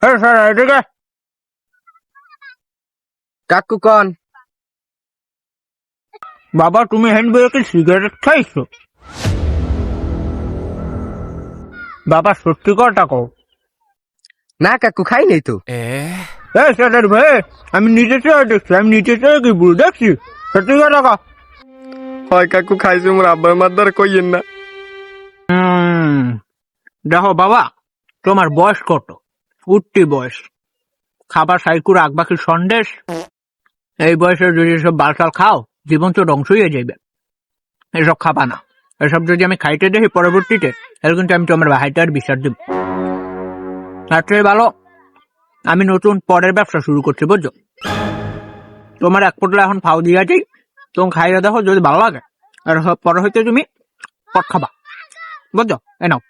হ্যাঁ স্যার এদিকে কাকু কন বাবা তুমি হ্যান্ড বইকে সিগারেট খাইছো বাবা সত্যি কথা কও না কাকু খাই নাই তো স্যার ভাই আমি নিচে চেয়ে দেখছি আমি নিচে চেয়ে কি বুঝ দেখছি সত্যি কথা কও হয় কাকু খাইছে মোর আব্বার মাদ্দার কইয়েন না দেখো বাবা তোমার বয়স কত উঠতি বয়স খাবার সাইকুর আগবাকি সন্দেশ এই বয়সে যদি সব বালসাল খাও জীবন তো ধ্বংস হয়ে যাবে এসব খাবা না এসব যদি আমি খাইতে দেখি পরবর্তীতে তাহলে কিন্তু আমি তোমার ভাইটার বিচার দেব তার চেয়ে ভালো আমি নতুন পরের ব্যবসা শুরু করছি বুঝছো তোমার এক পোটলা এখন ফাও দিয়া যাই তুমি খাইয়ে দেখো যদি ভালো লাগে আর পরে হইতে তুমি পট খাবা বুঝছো এ নাও